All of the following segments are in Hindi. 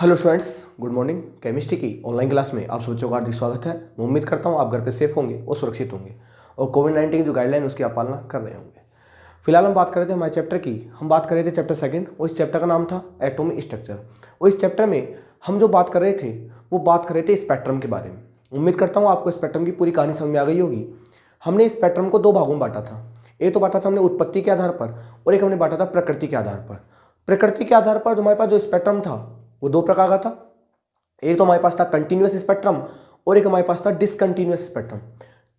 Hello students, good morning. Chemistry की ऑनलाइन क्लास में आप सब बच्चों का हार्दिक स्वागत है। मैं उम्मीद करता हूँ आप घर पे सेफ होंगे और सुरक्षित होंगे और कोविड-19 की जो गाइडलाइन उसकी आप पालना कर रहे होंगे। फिलहाल हम बात कर रहे थे हमारे चैप्टर की। हम बात कर रहे थे चैप्टर सेकंड और इस चैप्टर का नाम था एटॉमिक स्ट्रक्चर। और इस चैप्टर में हम जो बात कर रहे थे वो बात कर रहे थे स्पेक्ट्रम के बारे में। उम्मीद करता हूँ आपको स्पेक्ट्रम की पूरी कहानी समझ में आ गई होगी। हमने स्पेक्ट्रम को दो भागों में बांटा था। एक तो बांटा था हमने उत्पत्ति के आधार पर और एक हमने बांटा था प्रकृति के आधार पर। प्रकृति के आधार पर जो हमारे पास जो स्पेक्ट्रम था वो दो प्रकार का था। एक तो हमारे पास था कंटिन्यूअस स्पेक्ट्रम और एक हमारे पास था डिसकंटिन्यूअस स्पेक्ट्रम।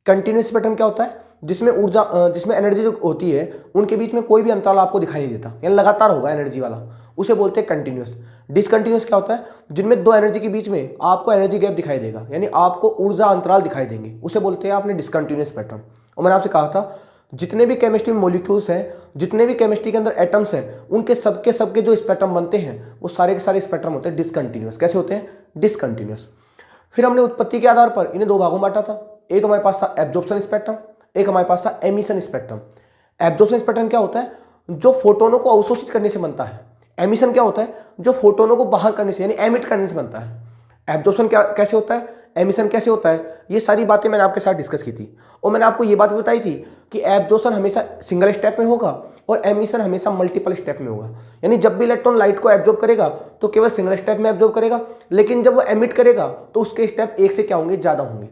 कंटिन्यूअस स्पेक्ट्रम क्या होता है? जिसमें एनर्जी जो होती है उनके बीच में कोई भी अंतराल आपको दिखाई नहीं देता, यानी लगातार होगा एनर्जी वाला, उसे बोलते हैं कंटिन्यूअस। डिसकंटिन्यूअस क्या होता है? जिनमें दो एनर्जी के बीच में आपको एनर्जी गैप दिखाई देगा, यानी आपको ऊर्जा अंतराल दिखाई देंगे, उसे बोलते हैं आपने डिसकंटिन्यूअस स्पेक्ट्रम। और मैंने आपसे कहा था जितने भी केमिस्ट्री में मॉलिक्यूल्स हैं, जितने भी केमिस्ट्री के अंदर एटम्स हैं, उनके सबके जो स्पेक्ट्रम बनते हैं वो सारे के सारे स्पेक्ट्रम होते हैं डिसकंटिन्यूअस। कैसे होते हैं? डिसकंटिन्यूअस। फिर हमने उत्पत्ति के आधार पर इन्हें दो भागों में बांटा था। एक हमारे पास था एब्जॉर्प्शन स्पेक्ट्रम, एक हमारे पास था एमिशन स्पेक्ट्रम। एब्जॉर्प्शन स्पेक्ट्रम क्या होता है? जो फोटोनों को अवशोषित करने से बनता है। एमिशन क्या होता है? जो फोटोनों को बाहर करने से यानी एमिट करने से बनता है। एब्जॉर्प्शन कैसे होता है, एमिशन कैसे होता है, ये सारी बातें मैंने आपके साथ डिस्कस की थी। और मैंने आपको ये बात भी बताई थी कि एब्जॉर्प्शन हमेशा सिंगल स्टेप में होगा और एमिशन हमेशा मल्टीपल स्टेप में होगा। यानी जब भी इलेक्ट्रॉन लाइट को एब्जॉर्ब करेगा तो केवल सिंगल स्टेप में एब्जॉर्ब करेगा, लेकिन जब वो एमिट करेगा तो उसके स्टेप एक से क्या होंगे? ज़्यादा होंगे।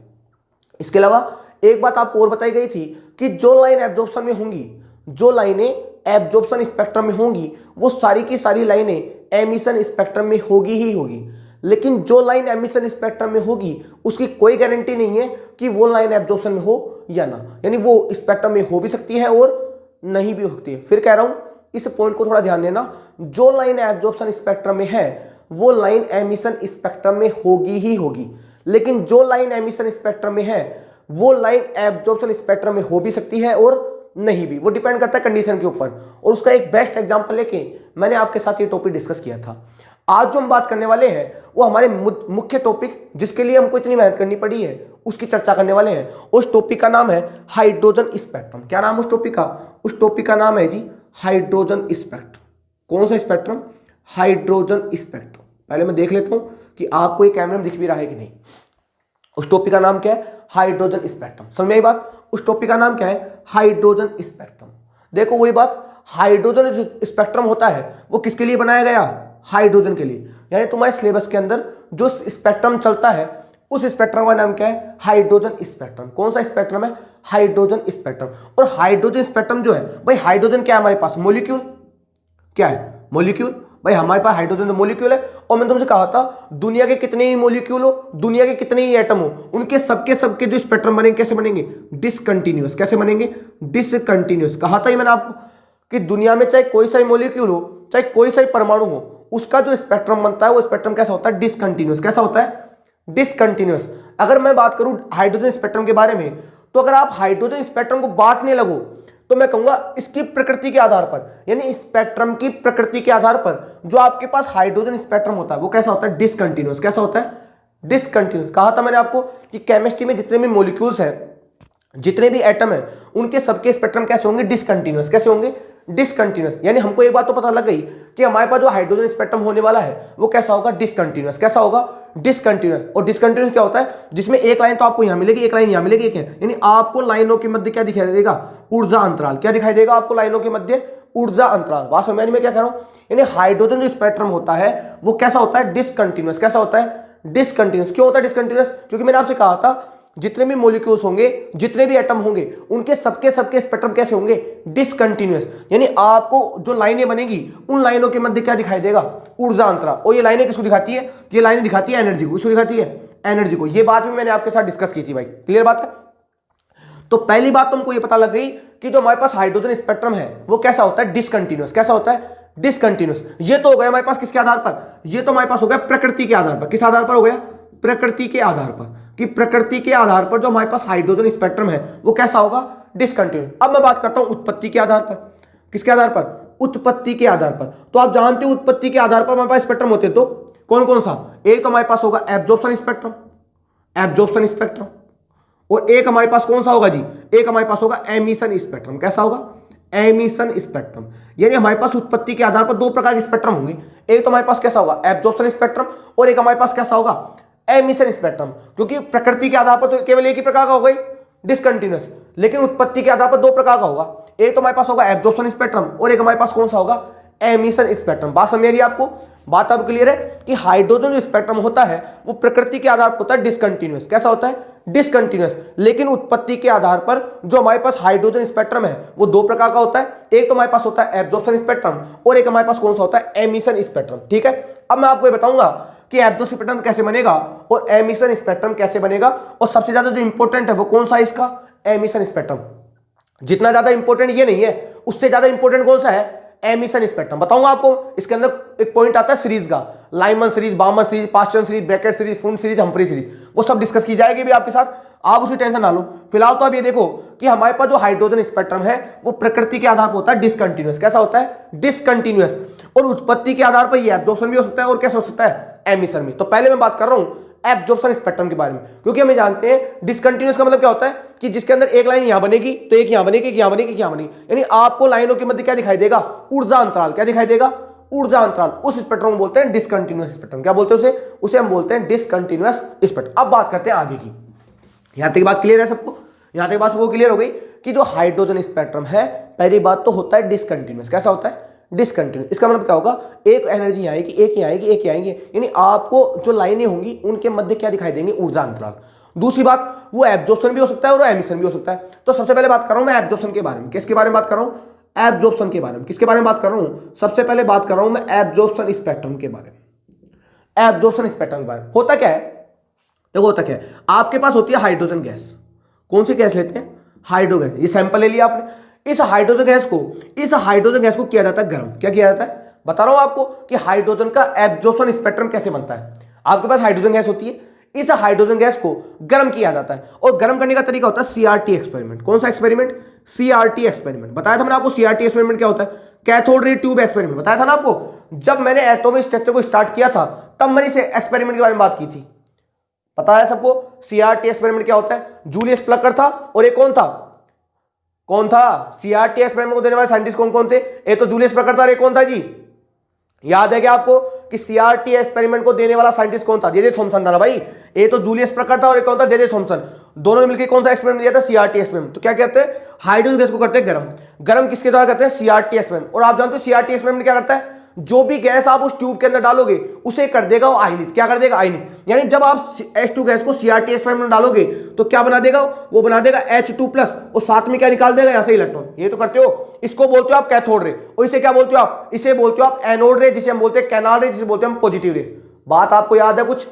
इसके अलावा एक बात आपको और बताई गई थी कि जो लाइन एब्जॉर्प्शन में होंगी, जो लाइनें एब्जॉर्प्शन स्पेक्ट्रम में होंगी, वो सारी की सारी लाइनें एमिशन स्पेक्ट्रम में होगी ही होगी। लेकिन जो लाइन एमिशन स्पेक्ट्रम में होगी उसकी कोई गारंटी नहीं है कि वो लाइन एब्जॉर्प्शन में हो या ना, यानी वो स्पेक्ट्रम में हो भी सकती है और नहीं भी हो सकती है। फिर कह रहा हूं, इस पॉइंट को थोड़ा ध्यान देना। जो लाइन एब्जॉर्प्शन स्पेक्ट्रम में है वो लाइन एमिशन स्पेक्ट्रम में होगी ही होगी, लेकिन जो लाइन एमिशन स्पेक्ट्रम में है वो लाइन एब्जॉर्प्शन स्पेक्ट्रम में हो भी सकती है और नहीं भी। वो डिपेंड करता है कंडीशन के ऊपर। और उसका एक बेस्ट एग्जांपल लेके मैंने आपके साथ ये टॉपिक डिस्कस किया था। आज जो हम बात करने वाले हैं वो हमारे मुख्य टॉपिक जिसके लिए हमको इतनी मेहनत करनी पड़ी है उसकी चर्चा करने वाले हैं। उस टॉपिक का नाम है हाइड्रोजन स्पेक्ट्रम। क्या नाम उस टॉपिक का? उस टॉपिक का नाम है जी हाइड्रोजन स्पेक्ट्रम। कौन सा स्पेक्ट्रम? Hydrogen spectrum. पहले मैं देख लेता हूं कि आपको ये कैमरे में दिख भी रहा है कि नहीं। उस टॉपिक का नाम क्या है? Hydrogen spectrum. समझ में आई बात? उस टॉपिक का नाम क्या है? Hydrogen spectrum. देखो वही बात, हाइड्रोजन जो स्पेक्ट्रम होता है वो किसके लिए बनाया गया? हाइड्रोजन के लिए। यानी तुम्हारे सिलेबस के अंदर जो स्पेक्ट्रम चलता है उस स्पेक्ट्रम का नाम क्या है? Hydrogen spectrum. कौन सा स्पेक्ट्रम है? Hydrogen spectrum. और हाइड्रोजन स्पेक्ट्रम जो है भाई, हाइड्रोजन क्या है हमारे पास? मॉलिक्यूल। क्या है? मॉलिक्यूल। भाई हमारे पास हाइड्रोजन जो मॉलिक्यूल है। और मैंने तुमसे कहा था दुनिया के कितने ही मॉलिक्यूल हो, दुनिया के कितने ही एटम हो, उनके सबके जो स्पेक्ट्रम बनेंगे कैसे बनेंगे? डिसकंटिन्यूअस। कैसे बनेंगे? डिसकंटिन्यूअस। कहा था ये मैंने आपको कि दुनिया में चाहे कोई सा ही मॉलिक्यूल हो, चाहे कोई सा ही परमाणु हो, उसका जो स्पेक्ट्रम बनता है वो स्पेक्ट्रम कैसा होता है? डिसकंटिन्यूअस। कैसा होता है? डिसकंटिन्यूअस। अगर मैं बात करूं हाइड्रोजन स्पेक्ट्रम के बारे में, तो अगर आप हाइड्रोजन स्पेक्ट्रम को बांटने लगो तो मैं कहूंगा इसकी प्रकृति के आधार पर, यानी स्पेक्ट्रम की प्रकृति के आधार पर जो आपके पास हाइड्रोजन स्पेक्ट्रम होता है वो कैसा होता है? डिसकंटिन्यूअस। कैसा होता है? डिसकंटिन्यूअस। कहा था मैंने आपको कि केमिस्ट्री में जितने भी मॉलिक्यूल्स हैं, जितने भी एटम है, उनके सबके स्पेक्ट्रम कैसे होंगे? डिसकंटिन्यूअस। कैसे होंगे? डिसकंटिन्यूअस। यानी हमको एक बात तो पता लग गई कि हमारे पास जो हाइड्रोजन स्पेक्ट्रम होने वाला है वो कैसा होगा? डिसकंटिन्यूअस। कैसा होगा? डिसकंटिन्यूअस। और डिसकंटिन्यूअस क्या होता है? जिसमें एक लाइन तो आपको यहां मिलेगी, एक लाइन यहां मिलेगी, एक है, यानी आपको लाइनों के मध्य क्या दिखाई देगा? ऊर्जा अंतराल। क्या दिखाई देगा आपको लाइनों के मध्य? ऊर्जा अंतराल। बात समझ में क्या कह रहा हूं? यानी हाइड्रोजन जो स्पेक्ट्रम होता है वो कैसा होता है? डिसकंटिन्यूअस। कैसा होता है? डिसकंटिन्यूअस। क्यों होता है डिसकंटिन्यूअस? क्योंकि मैंने आपसे कहा था जितने भी मॉलिक्यूल्स होंगे, जितने भी एटम होंगे, उनके सबके स्पेक्ट्रम कैसे होंगे? डिसकंटिन्यूअस। यानी आपको जो लाइनें बनेगी उन लाइनों के मध्य क्या दिखाई देगा? ऊर्जा अंतराल। और ये लाइनें किसको दिखाती है? ये लाइनें दिखाती है एनर्जी को। किसको दिखाती है? एनर्जी को। ये बात भी मैंने आपके साथ डिस्कस की थी भाई। क्लियर बात है? तो पहली बात तुमको ये पता लग गई कि जो हमारे पास हाइड्रोजन स्पेक्ट्रम है वो कैसा होता है? डिसकंटिन्यूअस। कैसा होता है? डिसकंटिन्यूअस। ये तो हो गया हमारे पास किसके आधार पर? ये तो हमारे पास हो गया प्रकृति के आधार पर। किस आधार पर हो गया? प्रकृति के आधार पर। कि प्रकृति के आधार पर जो हमारे पास हाइड्रोजन स्पेक्ट्रम है वो कैसा होगा? डिसकंटिन्यूअस। अब मैं बात करता हूं उत्पत्ति के आधार पर। किसके आधार पर? उत्पत्ति के आधार पर। तो आप जानते हो उत्पत्ति के आधार पर हमारे पास स्पेक्ट्रम होते हैं, तो कौन कौन सा? एक तो हमारे पास होगा एब्जॉर्प्शन स्पेक्ट्रम। Absorption spectrum. और एक हमारे पास कौन सा होगा जी? एक हमारे पास होगा एमिशन स्पेक्ट्रम। कैसा होगा? Emission spectrum. यानी हमारे पास उत्पत्ति के आधार पर दो प्रकार के स्पेक्ट्रम होंगे। एक तो हमारे पास कैसा होगा, एब्जॉर्प्शन स्पेक्ट्रम, और एक हमारे पास कैसा होगा, एमिशन स्पेक्ट्रम। क्योंकि प्रकृति के आधार पर तो केवल एक ही प्रकार का होगा, डिसकंटिन्यूअस, लेकिन उत्पत्ति के आधार पर दो प्रकार का होगा। एक तो हमारे पास होगा एब्जॉर्प्शन स्पेक्ट्रम और एक हमारे पास कौन सा होगा, एमिशन स्पेक्ट्रम। बात समझ आ रही है आपको? बात अब क्लियर है कि हाइड्रोजन जो स्पेक्ट्रम होता है वो प्रकृति के आधार पर होता है डिसकंटिन्यूअस। कैसा होता है, डिसकंटिन्यूअस। लेकिन उत्पत्ति के आधार पर जो हमारे पास हाइड्रोजन स्पेक्ट्रम है वो दो प्रकार का होता है। एक तो हमारे पास होता है एब्जॉर्प्शन स्पेक्ट्रम और एक हमारे पास कौन सा होता है, एमिशन स्पेक्ट्रम। ठीक है, अब मैं आपको ये बताऊंगा कि एब्जॉर्प्शन स्पेक्ट्रम कैसे बनेगा और एमिशन स्पेक्ट्रम कैसे बनेगा, और सबसे ज्यादा जो इंपॉर्टेंट है वो कौन सा है इसका, एमिशन स्पेक्ट्रम। जितना ज्यादा इंपॉर्टेंट ये नहीं है, उससे ज्यादा इंपॉर्टेंट कौन सा है, एमिशन स्पेक्ट्रम। बताऊंगा आपको। इसके अंदर एक पॉइंट आता है सीरीज का, Lyman series, Balmer series, Paschen series, Brackett series, Pfund series, Humphrey series, वो सब डिस्कस की जाएगी भी आपके साथ। आप उसी टेंशन ना लो। फिलहाल तो आप ये देखो कि हमारे पास जो हाइड्रोजन स्पेक्ट्रम है वो प्रकृति के आधार पर होता है डिसकंटिन्यूअस। कैसा होता है, डिसकंटिन्यूअस। और उत्पत्ति के आधार पर ये एब्जॉर्प्शन भी हो सकता है और कैसा हो सकता है, एमिशन भी। तो पहले मैं बात कर रहा हूं एब्जॉर्प्शन स्पेक्ट्रम के बारे में, क्योंकि हमें जानते हैं डिसकंटिन्यूअस का मतलब क्या होता है कि जिसके अंदर एक लाइन यहां बनेगी तो एक यहां बनेगी, यहां बनेगी, यहां बनेगी, यानी आपको लाइनों के मध्य क्या दिखाई देगा, ऊर्जा अंतराल। क्या दिखाई देगा, ऊर्जा अंतराल। उस स्पेक्ट्रम को बोलते हैं डिसकंटिन्यूअस स्पेक्ट्रम। क्या बोलते हैं उसे हम बोलते हैं डिसकंटिन्यूअस स्पेक्ट्रम। अब बात करते हैं आगे की। यहां तक बात क्लियर है सबको? यहां तक बात सबको क्लियर हो गई कि जो हाइड्रोजन स्पेक्ट्रम है, पहली बात तो होता है डिसकंटिन्यूअस। कैसा होता है, डिसकंटिन्यूअस। इसका मतलब क्या होगा, एक एनर्जी आएगी, एक ही आएगी, एक ही आएंगे, यानी आपको जो लाइनें होंगी उनके मध्य क्या दिखाई देंगे, ऊर्जा अंतराल। दूसरी बात, वो एब्जॉर्प्शन भी हो सकता है और एमिशन भी हो सकता है। तो सबसे पहले बात कर रहा हूं मैं एब्जॉर्प्शन के बारे में। किसके बारे में बात कर रहा हूं, एब्जॉर्प्शन के बारे में। किसके बारे में बात कर रहा हूं, सबसे पहले बात कर रहा हूं मैं एब्जॉर्प्शन स्पेक्ट्रम के बारे में। एब्जॉर्प्शन स्पेक्ट्रम के बारे में होता क्या है, देखो होता क्या है, आपके पास होती है हाइड्रोजन गैस। कौन सी गैस लेते हैं, हाइड्रोजन। ये सैंपल ले लिया आपने। इस हाइड्रोजन गैस को किया जाता है गर्म। क्या किया जाता है, बता रहा हूं आपको कि हाइड्रोजन का एब्जॉर्प्शन स्पेक्ट्रम कैसे बनता है। आपके पास हाइड्रोजन गैस होती है, इस हाइड्रोजन गैस को गर्म किया जाता है, और गर्म करने का तरीका होता है सीआरटी एक्सपेरिमेंट। कौन सा एक्सपेरिमेंट, सीआरटी एक्सपेरिमेंट। बताया था मैंने आपको सीआरटी एक्सपेरिमेंट क्या होता है, कैथोड रे ट्यूब एक्सपेरिमेंट। बताया था ना आपको, जब मैंने एटॉमिक स्ट्रक्चर को स्टार्ट किया था तब मैंने इस एक्सपेरिमेंट के बारे में बात की थी। पता है सबको सीआरटी एक्सपेरिमेंट क्या होता है, जूलियस प्लकर था और एक कौन था सीआरटी एक्सपेरिमेंट को देने वाले साइंटिस्ट कौन कौन थे, एक तो जूलियस प्लकर था और एक कौन था जी, याद है क्या आपको कि सीआरटी एक्सपेरिमेंट को देने वाला साइंटिस्ट कौन था, जे थॉमसन था ना भाई। ये तो जूलियस प्रकर था और एक कौन था, जे थॉमसन। दोनों ने मिलकर कौन सा एक्सपेरिमेंट दिया था, सीआरटी एक्सपेरिमेंट। तो क्या कहते हैं, हाइड्रोजन गैस को करते हैं गरम किसके द्वारा करते हैं, सीआरटी एक्सपेरिमेंट। और आप जानते हो सीआरटी एक्सपेरिमेंट क्या करता है, जो भी गैस आप उस ट्यूब के अंदर डालोगे उसे कर देगा वो आयनित। क्या कर देगा, आयनित। यानी जब आप H2 गैस को सीआरटी एक्सपेरिमेंट में डालोगे तो क्या बना देगा, वो बना देगा H2+ और साथ में क्या निकाल देगा, यहां से इलेक्ट्रॉन। ये तो करते हो, इसको बोलते हो आप कैथोड रे, और इसे क्या बोलते हो आप, इसे बोलते हो आप एनोड रे, जिसे हम बोलते हैं कैनाल रे, जिसे बोलते हैं हम पॉजिटिव रे। बात आपको याद है कुछ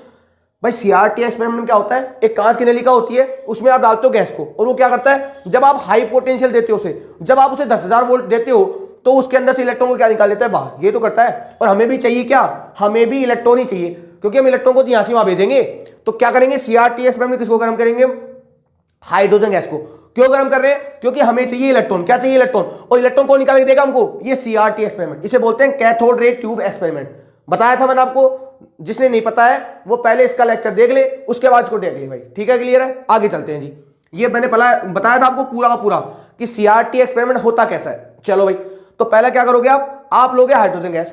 भाई। सीआरटी एक्सपेरिमेंट में क्या होता है, एक कांच की नलिका होती है, उसमें आप डालते हो गैस को, और वो क्या करता है, जब आप हाई पोटेंशियल देते हो उसे, जब आप उसे 10,000 वोल्ट देते हो तो उसके अंदर से इलेक्ट्रॉन को क्या निकाल देता है, बाहर। ये तो करता है। और हमें भी चाहिए क्या, हमें भी इलेक्ट्रॉन ही चाहिए, क्योंकि हम इलेक्ट्रॉन को यहां से वहां भेजेंगे। तो क्या करेंगे, सीआरटी एक्सपेरिमेंट में किसको गर्म करेंगे, हाइड्रोजन गैस को। क्यों गर्म कर रहे हैं, क्योंकि हमें चाहिए इलेक्ट्रॉन। क्या चाहिए, इलेक्ट्रॉन। और इलेक्ट्रॉन को निकाल के देगा हमको, ये सीआरटी एक्सपेरिमेंट। इसे बोलते हैं कैथोड रे ट्यूब एक्सपेरिमेंट। बताया था मैंने आपको, जिसने नहीं पता है वो पहले इसका लेक्चर देख ले, उसके बाद इसको देख ले भाई। ठीक है, क्लियर है। आगे चलते हैं जी। ये मैंने बताया था आपको पूरा का पूरा कि सीआरटी एक्सपेरिमेंट होता कैसा है। चलो भाई, तो पहले क्या करोगे आप लोगे हाइड्रोजन गैस।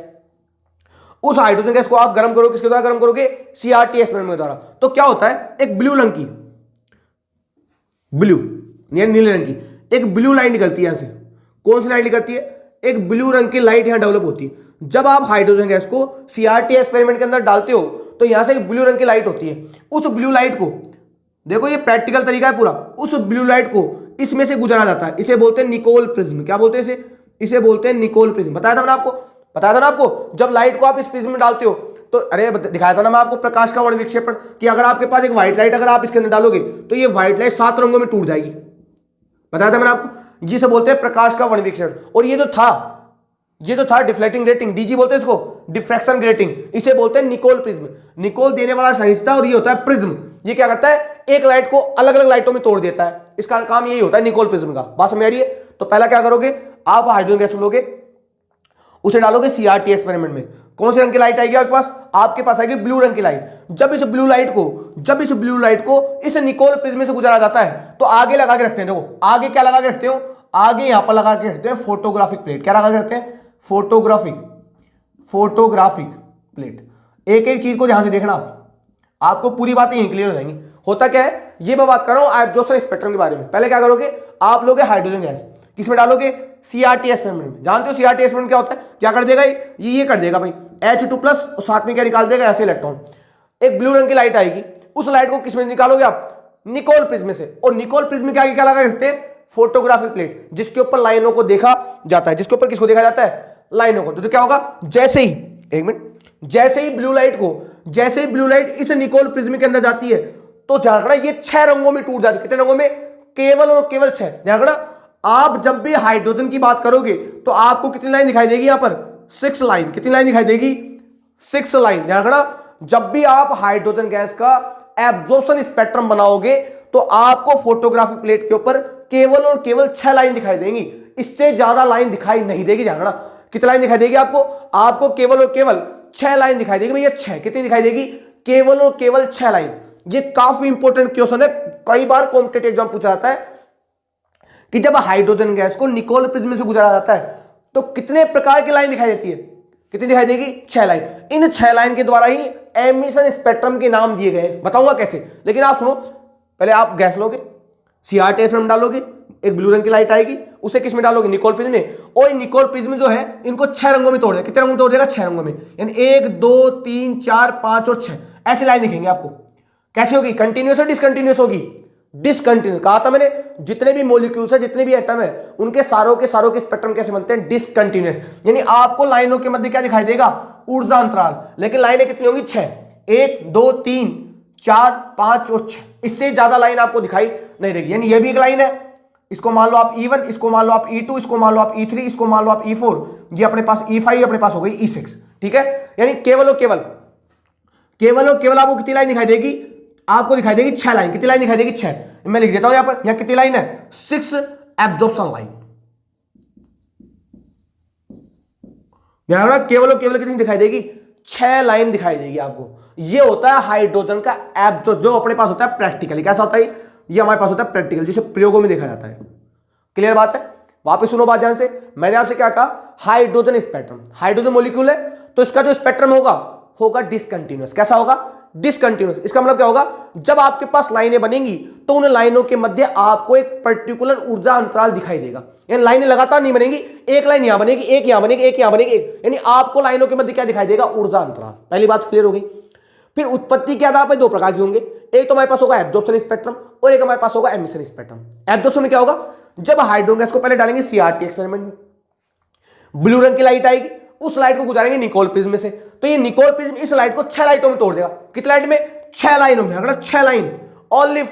उस हाइड्रोजन गैस को आप गर्म करोगे, किसके द्वारा गर्म करोगे, सीआरटी एक्सपेरिमेंट के द्वारा। तो क्या होता है, एक ब्लू रंग की, ब्लू यानी नीले रंग की एक ब्लू लाइट निकलती है यहां से। कौन सी लाइट निकलती है, एक ब्लू रंग की लाइट यहां डेवलप होती है। जब आप हाइड्रोजन गैस को सीआरटी एक्सपेरिमेंट के अंदर डालते हो तो यहां से एक ब्लू रंग की लाइट होती है। उस ब्लू लाइट को देखो, ये प्रैक्टिकल तरीका है पूरा। उस ब्लू लाइट को इसमें से गुजारा जाता है, इसे बोलते हैं निकोल प्रिज्म। क्या बोलते हैं इसे बोलते हैं निकोल प्रिज्म। बताया था ना आपको, जब लाइट को आप इस प्रिज्म में डालते हो तो, अरे दिखाया था ना मैं आपको प्रकाश का वर्ण विक्षेपण, कि अगर आपके पास एक व्हाइट लाइट अगर आप इसके अंदर डालोगे तो ये व्हाइट लाइट 7 रंगों में टूट जाएगी। बताया था मैंने आपको, जिसे बोलते हैं प्रकाश का वर्ण विक्षेपण। और ये जो था डिफ्लेक्टिंग ग्रेटिंग, डीजी बोलते हैं इसको, डिफ्रैक्शन ग्रेटिंग। इसे बोलते हैं निकोल प्रिज्म। निकोल देने वाला साइंस था, और ये होता है प्रिज्म। ये क्या करता है, एक लाइट को अलग अलग लाइटों में तोड़ देता है। इसका काम यही होता है निकोल प्रिज्म का। बात समझ आ रही है। तो पहला क्या करोगे, आप हाइड्रोजन गैस लोगे, उसे डालोगे सीआरटी एक्सपेरिमेंट में। कौन से रंग की लाइट आएगी आपके पास आएगी ब्लू रंग की लाइट। जब इस ब्लू लाइट को इस निकोल प्रिज्म से गुजारा जाता है तो आगे लगा के रखते हैं। देखो आगे क्या लगा के रखते हो, आगे यहां पर लगा के रखते हैं फोटोग्राफिक प्लेट। क्या लगा के रखते हैं? Photographic plate. एक एक चीज को ध्यान से देखना आपको पूरी बातें यहीं क्लियर हो जाएंगी। होता क्या है, ये मैं बात कर रहा हूं एब्जॉर्प्शन स्पेक्ट्रम के बारे में। पहले क्या करोगे आप, लोगे हाइड्रोजन गैस, किसमें डालोगे? सीआरटी एक्सपेरिमेंट में। जानते हो सीआरटी एक्सपेरिमेंट क्या होता है? क्या कर देगा ये कर देगा भाई H2+ और साथ में क्या निकाल देगा? ऐसे इलेक्ट्रॉन। एक ब्लू रंग की लाइट आएगी, उस लाइट को किसमें निकालोगे आप? निकोल प्रिज्म से। और निकोल प्रिज्म के आगे क्या लगा रखते हैं? फोटोग्राफिक प्लेट, जिसके ऊपर लाइनों को देखा जाता है। जिसके ऊपर किसको देखा जाता है? लाइनों को। तो क्या होगा, जैसे ही, एक मिनट, जैसे ही ब्लू लाइट इस निकोल प्रिज्म के अंदर जाती है तो ध्यान रखना ये 6 रंगों में टूट जाती है। कितने रंगों में? केवल और केवल 6। ध्यान रखना, आप जब भी हाइड्रोजन की बात करोगे तो आपको कितनी लाइन दिखाई देगी? यहां पर 6 लाइन। कितनी लाइन दिखाई देगी? 6 लाइन। ध्यान रखना, जब भी आप हाइड्रोजन गैस का एब्जॉर्प्शन स्पेक्ट्रम बनाओगे तो आपको फोटोग्राफिक प्लेट के ऊपर केवल और केवल 6 लाइन दिखाई देंगी, इससे ज्यादा लाइन दिखाई नहीं देगी। ध्यान रखना, कितनी लाइन दिखाई देगी आपको? आपको केवल और केवल 6 लाइन दिखाई देगी भैया। 6 कितनी दिखाई देगी? केवल और केवल 6 लाइन। ये काफी इंपॉर्टेंट क्वेश्चन है, कई बार कॉम्पिटिटिव एग्जाम पूछा जाता है कि जब हाइड्रोजन गैस को निकोल प्रिज्म से गुजारा जाता है तो कितने प्रकार की लाइन दिखाई देती है? कितनी दिखाई देगी? 6 लाइन। इन 6 लाइन के द्वारा ही एमिशन स्पेक्ट्रम के नाम दिए गए। बताऊंगा कैसे, लेकिन आप सुनो, पहले आप गैस लोगे, सीआरटी एक्सपेरिमेंट में डालोगे, एक ब्लू रंग की लाइट आएगी, उसे किस में डालोगे? निकोल प्रिज्म में। और निकोल प्रिज्म जो है इनको 6 रंगों में तोड़ देगा। कितने रंगों में तोड़ देगा? 6 रंगों में। यानी 1 2 3 4 5 और 6 ऐसी लाइन दिखेंगे आपको। कैसे होगी? कंटिन्यूस और डिसकंटिन्यूस होगी? डिसकंटिन्यूस। कहा था मैंने, जितने भी मॉलिक्यूल्स है, जितने भी एटम है, उनके सारों के स्पेक्ट्रम कैसे बनते हैं? डिसकंटिन्यूस। यानी आपको लाइनों के मध्य क्या दिखाई देगा? ऊर्जा अंतराल। लेकिन लाइनें कितनी होंगी? 6। 1 2 3 4 5 और 6, इससे ज्यादा लाइन आपको दिखाई नहीं देगी। यानी यह भी एक लाइन है, इसको मान लो आप E1, इसको मान लो आप E2, इसको मान लो आप E3, इसको मान लो आप E4, ये अपने पास E5, अपने पास हो गई E6। ठीक है, यानी केवल और केवल आपको कितनी लाइन दिखाई देगी? आपको दिखाई देगी 6 लाइन। कितनी लाइन दिखाई देगी? 6। मैं लिख देता हूं यहां पर, यहां कितनी लाइन है? 6 एब्जॉर्प्शन लाइन। ध्यान रखना, केवल और केवल कितनी दिखाई देगी? 6 लाइन दिखाई देगी आपको। ये होता है हाइड्रोजन का एब्जॉर्प्शन, जो अपने पास होता है प्रैक्टिकली। कैसा होता है ये? हमारे पास होता है प्रैक्टिकल, जिसे प्रयोगों में देखा जाता है। क्लियर बात है? वापस सुनो बात ध्यान से। मैंने आपसे क्या कहा? हाइड्रोजन स्पेक्ट्रम, हाइड्रोजन मॉलिक्यूल है तो इसका जो स्पेक्ट्रम होगा डिसकंटिन्यूअस। कैसा होगा? डिसकंटिन्यूअस। इसका मतलब क्या होगा? जब आपके पास लाइनें बनेंगी तो उन लाइनों के मध्य आपको एक पर्टिकुलर ऊर्जा अंतराल दिखाई देगा। यानी लाइनें लगातार नहीं बनेगी, एक लाइन यहां बनेगी, एक यहां बनेगी, एक यहां बनेगी, एक, यानी आपको लाइनों के मध्य क्या दिखाई देगा? ऊर्जा अंतराल। पहली बात क्लियर हो गई। फिर उत्पत्ति के आधार पर 2 प्रकार के होंगे। एक तो हमारे पास होगा एब्जॉर्प्शन स्पेक्ट्रम और एक हमारे पास होगा एमिशन स्पेक्ट्रम। एब्जॉर्प्शन में क्या होगा? जब हाइड्रोजन गैस को पहले डालेंगे सीआरटी एक्सपेरिमेंट में, ब्लू रंग की लाइट आएगी, उस लाइट को गुजारेंगे निकोल प्रिज्म से, तो ये निकोल प्रिज्म इस लाइट को 6 लाइटों में तोड़ देगा। कितनी लाइट में? 6 लाइनों में। अगर 6 लाइन, ओनली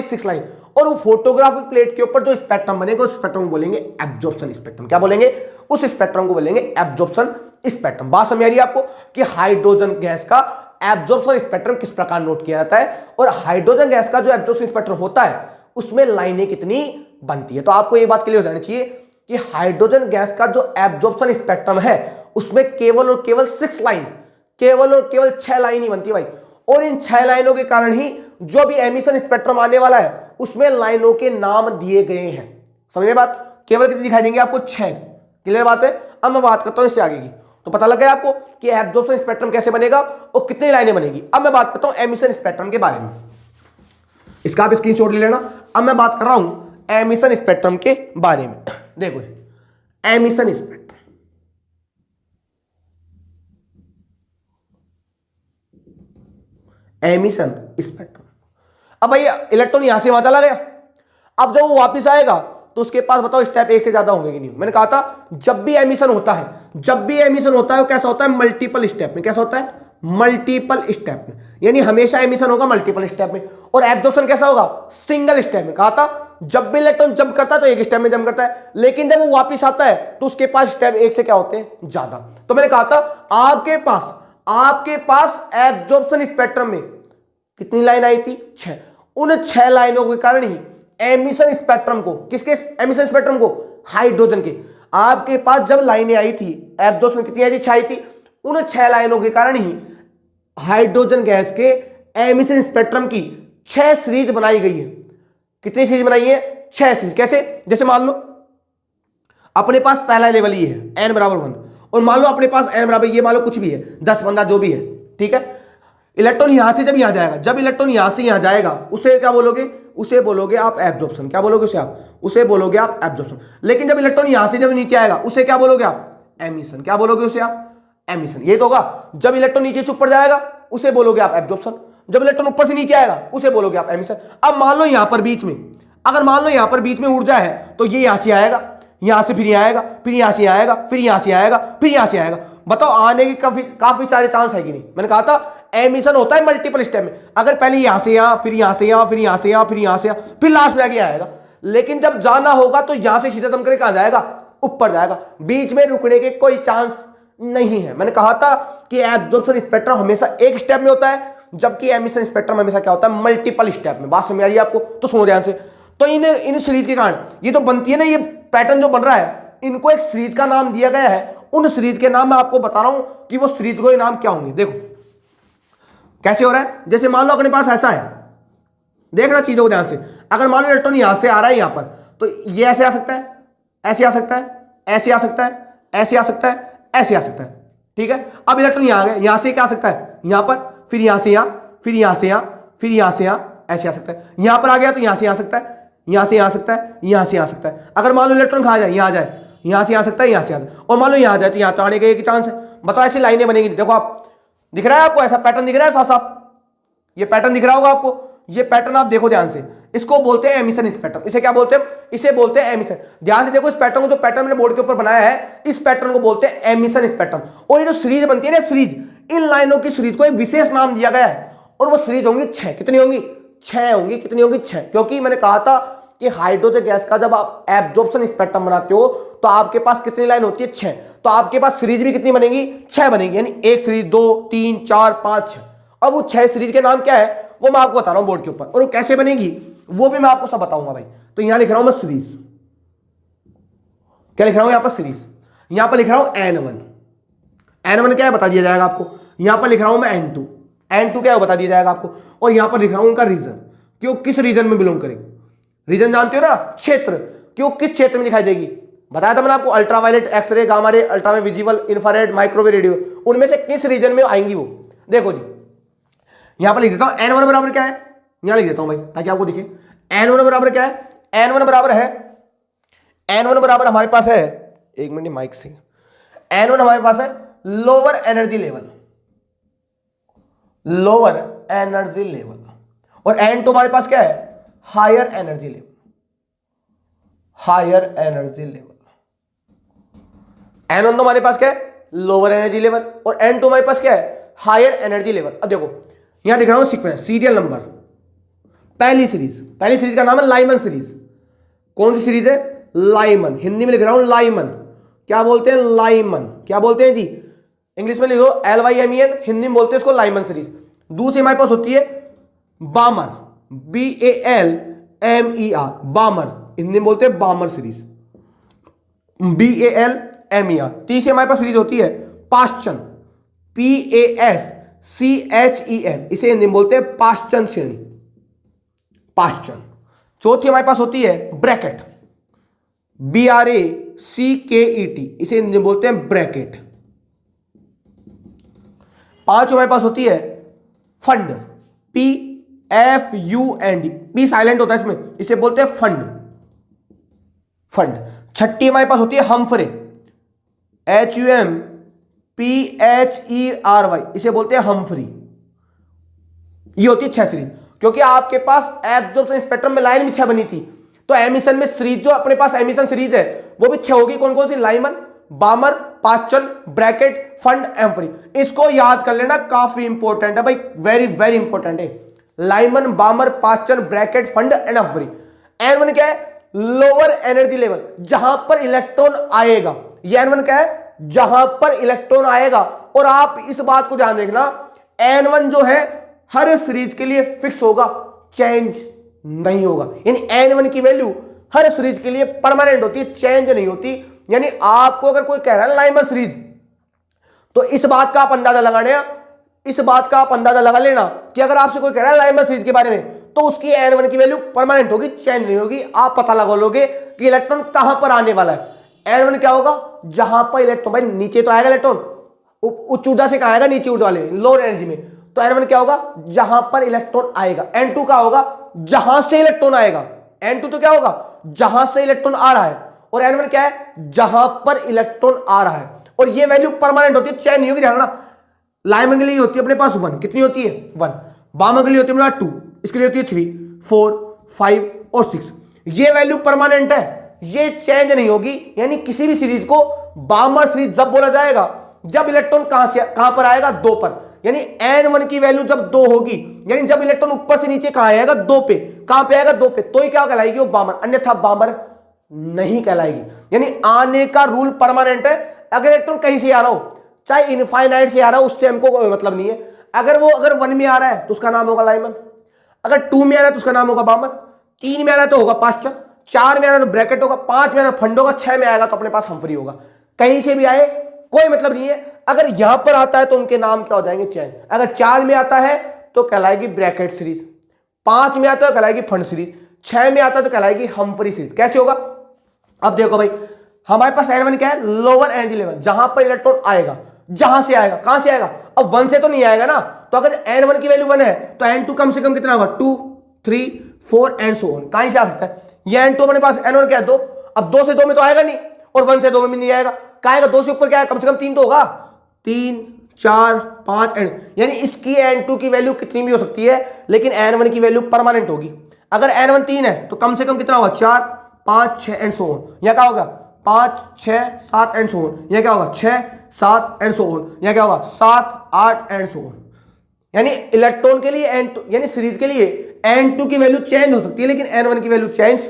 6 लाइन। और वो फोटोग्राफिक प्लेट के ऊपर जो स्पेक्ट्रम बनेगा उस स्पेक्ट्रम को बोलेंगे एब्जॉर्प्शन स्पेक्ट्रम। क्या बोलेंगे? उस स्पेक्ट्रम को बोलेंगे एब्जॉर्प्शन स्पेक्ट्रम। बात समझ आ रही है आपको कि हाइड्रोजन गैस का एब्जॉर्प्शन स्पेक्ट्रम किस प्रकार नोट किया जाता है, और हाइड्रोजन गैस का जो एब्जॉर्प्शन स्पेक्ट्रम होता है उसमें लाइनें कितनी बनती है। तो आपको ये बात क्लियर हो जानी चाहिए कि हाइड्रोजन गैस का जो एब्जॉर्प्शन स्पेक्ट्रम है उसमें केवल और केवल 6 लाइन, केवल और केवल 6 लाइन ही बनती है भाई। और इन 6 लाइनों के कारण ही जो भी एमिशन स्पेक्ट्रम आने वाला है उसमें लाइनों के नाम दिए गए हैं। समझ में बात? केवल कितनी दिखाई देंगे आपको? 6। क्लियर बात है? अब मैं बात करता हूं इससे आगे की। तो पता लग गया आपको कि एब्जॉर्प्शन स्पेक्ट्रम कैसे बनेगा और कितनी लाइनें बनेगी। अब मैं बात करता हूं एमिशन स्पेक्ट्रम के बारे में। इसका आप स्क्रीनशॉट ले लेना। अब मैं बात कर रहा हूं एमिशन स्पेक्ट्रम के बारे में। देखो एमिशन स्पेक्ट्रम, एमिशन स्पेक्ट्रम। अब भाई इलेक्ट्रॉन यहां से वहां चला गया, अब जब वो वापस आएगा तो उसके पास बताओ स्टेप 1 से ज्यादा होंगे कि नहीं? मैंने कहा था जब भी एमिशन होता है, वो कैसा होता है? मल्टीपल स्टेप में। कैसा होता है? मल्टीपल स्टेप में। यानी हमेशा एमिशन होगा मल्टीपल स्टेप में। और एब्जॉर्प्शन कैसा होगा? सिंगल स्टेप में। कहा था जब भी इलेक्ट्रॉन जंप करता है तो एक स्टेप में जंप करता है, लेकिन जब वो वापस आता है तो उसके पास स्टेप 1 से क्या होते हैं? ज्यादा। तो मैंने कहा था आपके पास एब्जॉर्प्शन स्पेक्ट्रम में कितनी लाइन आई थी? 6। उन 6 लाइनों के कारण ही एमिशन स्पेक्ट्रम को, किसके एमिशन स्पेक्ट्रम को? हाइड्रोजन के। आपके पास जब लाइनें आई थी एब्जॉर्प्शन कितनी आई थी? 6 आई थी। उन 6 लाइनों के कारण ही हाइड्रोजन गैस के एमिशन स्पेक्ट्रम की 6 सीरीज बनाई गई है। कितनी सीरीज बनाई है? 6 सीरीज। कैसे? जैसे मान लो अपने पास पहला लेवल ये है n बराबर 1, और मान लो अपने पास n बराबर ये मान लो कुछ भी है 10 15 जो भी है, ठीक है। इलेक्ट्रॉन यहां से जब यहां जाएगा, जब इलेक्ट्रॉन यहां से यहां जाएगा उसे क्या बोलोगे, उसे बोलोगे आप एब्जॉर्प्शन। क्या बोलोगे उसे आप, उसे बोलोगे आप एब्जॉर्प्शन। लेकिन जब इलेक्ट्रॉन यहां से जब नीचे आएगा उसे क्या बोलोगे आप, एमिशन। क्या बोलोगे उसे आप, एमिशन। ये तो होगा। जब इलेक्ट्रॉन नीचे से ऊपर जाएगा उसे बोलोगे आप एब्जॉर्प्शन, जब इलेक्ट्रॉन ऊपर से नीचे आएगा उसे बोलोगे आप एमिशन। अब मान लो यहां पर बीच में, अगर मान लो यहां पर बीच में ऊर्जा है तो ये यहां से आएगा, यहां से फिर यहां आएगा, फिर यहां से आएगा, फिर यहां से आएगा, फिर यहां से आएगा। बताओ आने के काफी सारे चांस है कि नहीं। मैंने कहा था एमिशन होता है मल्टीपल स्टेप में, अगर पहले यहां से यहां, फिर यहां से यहां, फिर यहां से यहां, फिर यहां से यहां, फिर लास्ट में आके आएगा। लेकिन जब जाना होगा तो यहां से सीधा दम करके कहां जाएगा, ऊपर जाएगा। बीच में रुकने के कोई चांस नहीं है। मैंने कहा था कि एब्जॉर्प्शन स्पेक्ट्रम हमेशा एक स्टेप में होता है, जबकि एमिशन स्पेक्ट्रम हमेशा क्या होता है, मल्टीपल स्टेप में। बात समझ आ रही है आपको, तो सुनो ध्यान से। तो इन सीरीज के कारण ये तो बनती है ना, ये पैटर्न जो बन रहा है, इनको एक सीरीज का नाम दिया गया है। उन सीरीज के नाम मैं आपको बता रहा हूं कि वो सीरीज को नाम क्या होंगे। देखो कैसे हो रहा है। जैसे मान लो अपने पास ऐसा है, देखना चीजों को ध्यान से। अगर मान लो इलेक्ट्रॉन यहां से आ रहा है यहां पर, तो ये ऐसे आ सकता है, ऐसे आ सकता है, ऐसे आ सकता है, ऐसे आ सकता है, ऐसे आ सकता है, ठीक है। अब इलेक्ट्रॉन यहां आ गया, यहां से क्या आ सकता है, यहां पर, फिर यहां से यहां, फिर यहां से यहां, फिर यहां से यहां, ऐसे आ सकता है। यहां पर आ गया तो यहां से आ सकता है, यहां से आ सकता है, यहां से आ सकता है। अगर मान लो इलेक्ट्रॉन कहां जाए, यहां जाए, यहां से आ सकता है, यहां से आ सकता है। और मान लो यहां जाए तो यहां तो आने का एक चांस है। बताओ ऐसी लाइनें बनेगी। देखो आप, दिख रहा है आपको, ऐसा पैटर्न दिख रहा है साफ साफ, ये पैटर्न दिख रहा होगा आपको। ये पैटर्न आप देखो ध्यान से, इसको बोलते हैं एमिशन स्पेक्ट्रम। इसे क्या बोलते हैं, इसे बोलते हैं एमिशन। ध्यान से देखो इस पैटर्न को, जो पैटर्न मैंने बोर्ड के ऊपर बनाया है, इस पैटर्न को बोलते हैं एमिशन स्पेक्ट्रम। और ये जो सीरीज बनती है ना सीरीज, इन लाइनों की सीरीज को एक विशेष नाम दिया गया है, और वो सीरीज होंगी 6। कितनी होंगी, 6 होंगी। कितनी होंगी, 6। क्योंकि मैंने कहा था कि हाइड्रोजन गैस का जब आप एब्जॉर्प्शन स्पेक्ट्रम बनाते हो तो आपके पास कितनी लाइन होती है, 6। तो आपके पास सीरीज भी कितनी बनेगी, 6 बनेगी। यानी एक सीरीज, 2 3 4 5 6। अब वो 6 सीरीज के नाम क्या है वो मैं आपको बता रहा हूं बोर्ड के ऊपर, और वो कैसे बनेगी वो भी मैं आपको सब बताऊंगा भाई। तो यहां लिख रहा हूं मैं सीरीज, क्या लिख रहा हूं यहां पर, सीरीज। यहां पर लिख रहा हूं N1। N1 क्या है बता दिया जाएगा आपको। यहां पर लिख रहा हूं मैं N2। N2 क्या है बता दिया जाएगा आपको। और यहां पर लिख रहा हूं उनका रीजन, कि वो किस रीजन में बिलोंग करेंगे। रीजन जानते हो ना, क्षेत्र, कि वो किस क्षेत्र में दिखाई देगी। बताया था मैंने आपको, ultraviolet, x ray, gamma ray, ultraviolet, visible, infrared, microwave, radio, उनमें से किस रीजन में आएंगी वो। देखो जी यहां पर लिख देता हूं N1 बराबर क्या है, यहां लिख देता हूं भाई ताकि आपको दिखे। N1 बराबर क्या है, N1 बराबर है, N1 बराबर हमारे पास है, एक मिनट माइक से, N1 हमारे पास है lower energy level, lower energy level. और N2 हमारे पास क्या है, higher energy level, higher energy level. N1 तो हमारे पास क्या है, लोअर एनर्जी लेवल, और N2 हमारे पास क्या है, हायर एनर्जी लेवल। अब देखो यहां लिख रहा हूं सीक्वेंस, सीरियल नंबर। पहली सीरीज का नाम है लाइमन सीरीज। कौन सी सीरीज है, लाइमन। हिंदी में लिख रहा हूं लाइमन। क्या बोलते हैं, लाइमन। क्या बोलते हैं जी, इंग्लिश में लिख लो LYMEN, हिंदी में बोलते हैं इसको लाइमन सीरीज। दूसरी हमारे पास होती है बामर, BALMER, बामर, हिंदी में बोलते हैं बामर सीरीज, BALMER। तीसरी हमारे पास सीरीज होती है पाश्चन, PASCHEN, इसे हिंदी में बोलते हैं पाश्चन श्रेणी, पाश्चन। चौथी हमारे पास होती है ब्रैकेट, BRACKET, इसे हिंदी में बोलते हैं ब्रैकेट। पांच हमारे पास होती है फंड, PFUND, P साइलेंट होता है इसमें, इसे बोलते हैं फंड, फंड। छठी हमारे पास होती है हमफ्रे, HUMPHERY, इसे बोलते हैं हमफ्री। ये होती है 6 सीरीज। क्योंकि आपके पास एब्जॉर्प्शन स्पेक्ट्रम में लाइन भी 6 बनी थी, तो एमिशन में सीरीज जो अपने पास एमिशन सीरीज है वो भी 6 होगी। कौन कौन सी, Lyman, Balmer, Paschen, Brackett, Pfund, Humphrey. इसको याद कर लेना, काफी इंपॉर्टेंट है भाई, वेरी वेरी इंपॉर्टेंट है। Lyman, Balmer, Paschen, Brackett, Pfund and Humphrey. N1 क्या है, लोअर एनर्जी लेवल, जहां पर इलेक्ट्रॉन आएगा। ये N1 क्या है, जहां पर इलेक्ट्रॉन आएगा। और आप इस बात को ध्यान रखना, N1 जो है हर सीरीज के लिए फिक्स होगा, चेंज नहीं होगा। यानी N1 की वैल्यू हर सीरीज के लिए परमानेंट होती है, चेंज नहीं होती। यानी आपको अगर कोई कह रहा है लाइमन सीरीज, तो इस बात का आप अंदाजा लगा लेना कि अगर आपसे कोई कह रहा है लाइमन सीरीज के बारे में, तो उसकी N1 की वैल्यू परमानेंट होगी, चेंज नहीं होगी। आप पता लगा लोगे कि इलेक्ट्रॉन कहां पर आने वाला है। N1 क्या होगा, जहां पर इलेक्ट्रॉन, भाई नीचे तो आएगा इलेक्ट्रॉन, उच्च ऊर्जा से कहां आएगा, नीचे ऊर्जा वाले लोअर एनर्जी में, तो N1 क्या होगा, जहां पर इलेक्ट्रॉन आएगा। N2 का होगा जहां से इलेक्ट्रॉन आएगा। N2 तो क्या होगा, जहां से इलेक्ट्रॉन आ रहा है, और N1 क्या है, जहां पर इलेक्ट्रॉन आ रहा है। और ये वैल्यू परमानेंट होती है, चेंज नहीं होगी। ध्यान रखना, लाइमन के लिए होती है अपने पास 1, कितनी होती है 1, बामन के लिए होती है अपने पास 2, इसके लिए होती है 3, 4, 5 और 6। ये वैल्यू परमानेंट है, ये चेंज नहीं होगी। यानी किसी भी सीरीज को बामर सीरीज जब बोला जाएगा जब इलेक्ट्रॉन कहां पर आएगा, 2 पर। यानी N1 की वैल्यू जब 2 होगी, यानी जब इलेक्ट्रॉन ऊपर से नीचे कहां आएगा, 2 पे, कहां पे आएगा, 2 पे, तो ही क्या कहलाएगी, वो बामर, अन्यथा बामर नहीं कहलाएगी। यानी आने का रूल परमानेंट है। अगर इलेक्ट्रॉन कहीं से आ रहा हो, चाहे इनफाइनाइट से आ रहा हो, उससे हमको कोई मतलब नहीं है। अगर 1 में आ रहा है तो उसका नाम होगा लाइमन, अगर 2 में आ रहा है तो उसका नाम होगा बामर, 3 में आ रहा है तो होगा पास्चन, 4 में आ रहा है तो ब्रैकेट होगा, 5 में आ रहा है फंड होगा, 6 में आएगा तो अपने पास हम्फ्री होगा। कहीं से भी आए कोई मतलब नहीं है। अगर यहां पर आता है तो उनके नाम क्या हो जाएंगे, चेंज। अगर 4 में आता है तो कहलाएगी ब्रैकेट सीरीज, 5 में आता है तो कहलाएगी फंड सीरीज, 6 में आता है तो कहलाएगी हम्फ्री सीरीज। कैसे होगा, अब देखो भाई, हमारे पास N1 क्या है, लोअर एनर्जी लेवल, जहां पर इलेक्ट्रॉन आएगा, जहां से आएगा, कहां से आएगा, अब 1 से तो नहीं आएगा ना। तो अगर N1 की वैल्यू 1 है तो N2 कम से कम कितना होगा, 2, 3, 4 एंड सो ऑन। कहां से आ सकता है, ये N2 अपने पास, N1 क्या है 2, अब 2 से 2 में तो आएगा नहीं, और 1 से 2 में भी नहीं आएगा। कहां आएगा, 2 से ऊपर क्या है, कम से कम 3 तो होगा, 3, 4, 5 एंड, यानी इसकी N2 की वैल्यू कितनी भी हो सकती है, लेकिन N1 की वैल्यू परमानेंट होगी। अगर N1 3 है तो कम से कम कितना होगा, 4, 5, 6 एंड सो ऑन। यह क्या होगा, 5, 6, 7 एंड सो ऑन। यह क्या होगा, 6, 7 एंड सो ऑन। यह क्या होगा, 7, 8 एंड सो ऑन। यानी इलेक्ट्रॉन के लिए N2, यानी सीरीज के लिए N2 की वैल्यू चेंज हो सकती है, लेकिन N1 की वैल्यू चेंज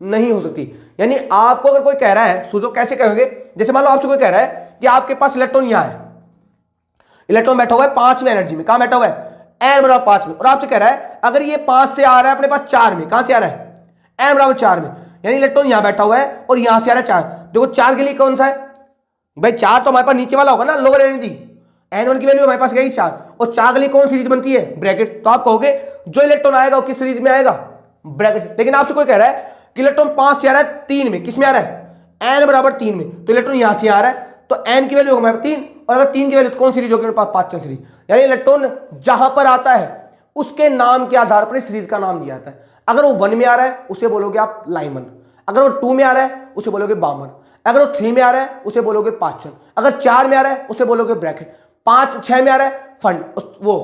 नहीं हो सकती। यानी आपको अगर कोई कह रहा है, सोचो कैसे कहोगे, जैसे मान लो आपसे कोई कह रहा है कि आपके पास इलेक्ट्रॉन यहां है, इलेक्ट्रॉन बैठा हुआ है 5वें एनर्जी में, कहां बैठा हुआ है, N बराबर 5 में, और आपसे कह रहा है अगर ये 5 से आ रहा है अपने पास 4 में, कहां से आ रहा है, N बराबर 4 में, यानी इलेक्ट्रॉन यहां बैठा हुआ है और यहां से आ रहा है 4। देखो 4 के लिए कौन सा है भाई, 4 तो हमारे पास नीचे वाला होगा ना, लोअर एनर्जी। N1 की वैल्यू हमारे पास गई 4, और 4 के लिए कौन सीरीज बनती है, ब्रैकेट। तो आप कहोगे जो इलेक्ट्रॉन आएगा वो किस सीरीज में आएगा, ब्रैकेट। लेकिन आपसे कोई कह रहा है कि इलेक्ट्रॉन 5 से आ रहा है 3 में, किस में आ रहा है, N बराबर 3 में, तो इलेक्ट्रॉन यहां से आ रहा है, तो N की वैल्यू हमारे पास 3, और अगर 3 की वैल्यू तो कौन सीरीज होगी, पास पास्चन सीरीज। यानी इलेक्ट्रॉन जहां पर आता है उसके नाम के आधार पर सीरीज का नाम दिया जाता है। अगर वो 1 में आ रहा है उसे बोलोगे आप लाइमन, अगर वो 2 में आ रहा है उसे बोलोगे बामन, अगर वो 3 में आ रहा है उसे बोलोगे पास्चन, अगर 4 में आ रहा है उसे बोलोगे ब्रैकेट, 5, 6 में आ रहा है फंड, वो